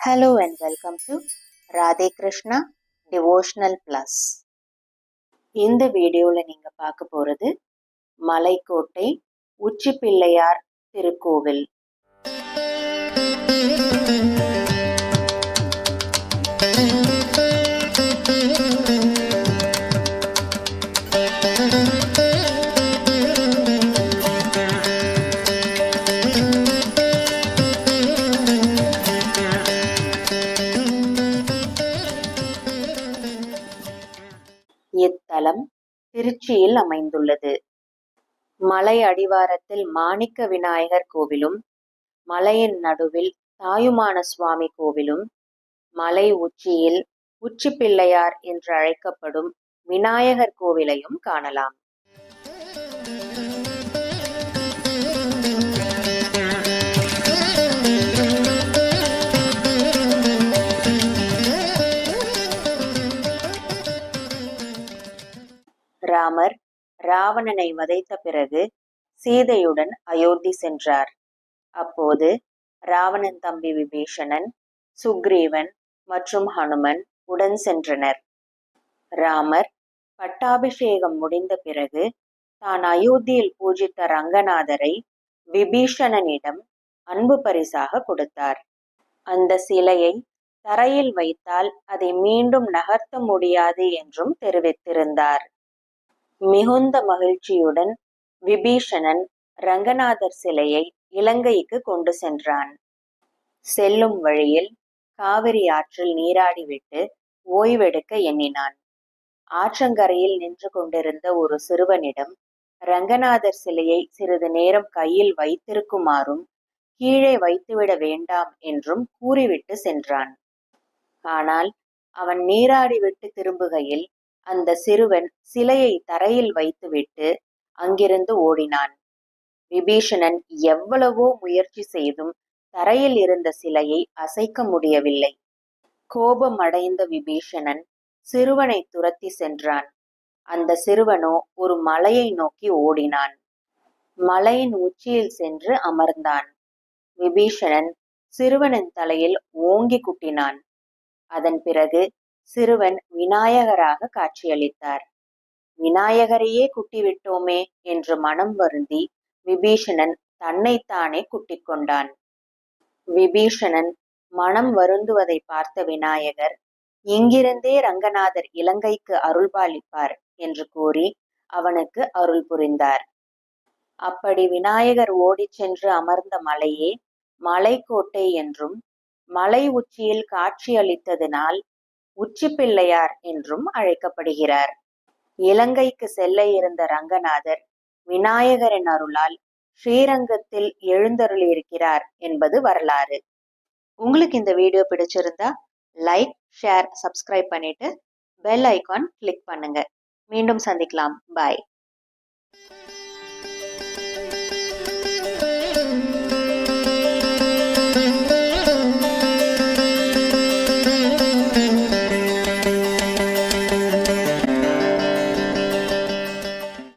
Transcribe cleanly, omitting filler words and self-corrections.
Hello and welcome to Radhe Krishna Devotional Plus. இந்த வீடியோவில் நீங்கள் பார்க்க போகிறது மலைக்கோட்டை உச்சி பிள்ளையார் திருக்கோவில். இத்தலம் திருச்சியில் அமைந்துள்ளது. மலை அடிவாரத்தில் மாணிக்க விநாயகர் கோவிலும், மலையின் நடுவில் தாயுமான சுவாமி கோவிலும், மலை உச்சியில் உச்சி பிள்ளையார் என்று அழைக்கப்படும் விநாயகர் கோவிலையும் காணலாம். ராமர் ராவணனை வதைத்த பிறகு சீதையுடன் அயோத்தி சென்றார். அப்போது ராவணன் தம்பி விபீஷணன், சுக்ரீவன் மற்றும் ஹனுமன் உடன் சென்றனர். ராமர் பட்டாபிஷேகம் முடிந்த பிறகு தான் அயோத்தியில் பூஜித்த ரங்கநாதரை விபீஷணனிடம் அன்பு பரிசாக கொடுத்தார். அந்த சிலையை தரையில் வைத்தால் அதை மீண்டும் நகர்த்த முடியாது என்றும் தெரிவித்திருந்தார். மிகுந்த மகிழ்ச்சியுடன் விபீஷணன் ரங்கநாதர் சிலையை இலங்கைக்கு கொண்டு சென்றான். செல்லும் வழியில் காவிரி ஆற்றில் நீராடிவிட்டு ஓய்வெடுக்க எண்ணினான். ஆற்றங்கரையில் நின்று கொண்டிருந்த ஒரு சிறுவனிடம் ரங்கநாதர் சிலையை சிறிது நேரம் கையில் வைத்திருக்குமாறும் கீழே வைத்துவிட வேண்டாம் என்றும் கூறிவிட்டு சென்றான். ஆனால் அவன் நீராடிவிட்டு திரும்புகையில் அந்த சிறுவன் சிலையை தரையில் வைத்துவிட்டு அங்கிருந்து ஓடினான். விபீஷணன் எவ்வளவோ முயற்சி செய்தும் தரையில் இருந்த சிலையை அசைக்க முடியவில்லை. கோபம் அடைந்த விபீஷணன் சிறுவனை துரத்தி சென்றான். அந்த சிறுவனோ ஒரு மலையை நோக்கி ஓடினான். மலையின் உச்சியில் சென்று அமர்ந்தான். விபீஷணன் சிறுவனின் தலையில் ஓங்கி குட்டினான். அதன் பிறகு சிறுவன் விநாயகராக காட்சியளித்தார். விநாயகரையே குட்டிவிட்டோமே என்று மனம் வருந்தி விபீஷணன் தன்னைத்தானே குட்டிக் கொண்டான். விபீஷணன் மனம் வருந்துவதை பார்த்த விநாயகர், இங்கிருந்தே ரங்கநாதர் இலங்கைக்கு அருள்பாலிப்பார் என்று கூறி அவனுக்கு அருள் புரிந்தார். அப்படி விநாயகர் ஓடிச் சென்று அமர்ந்த மலையே மலைக்கோட்டை என்றும், மலை உச்சியில் காட்சியளித்ததினால் உச்சி பிள்ளையார் என்றும் அழைக்கப்படுகிறார். இலங்கைக்கு செல்ல இருந்த ரங்கநாதர் விநாயகரின் அருளால் ஸ்ரீரங்கத்தில் எழுந்தருளியிருக்கிறார் என்பது வரலாறு. உங்களுக்கு இந்த வீடியோ பிடிச்சிருந்தா லைக், ஷேர், சப்ஸ்கிரைப் பண்ணிட்டு பெல் ஐகான் கிளிக் பண்ணுங்க. மீண்டும் சந்திக்கலாம். பாய்.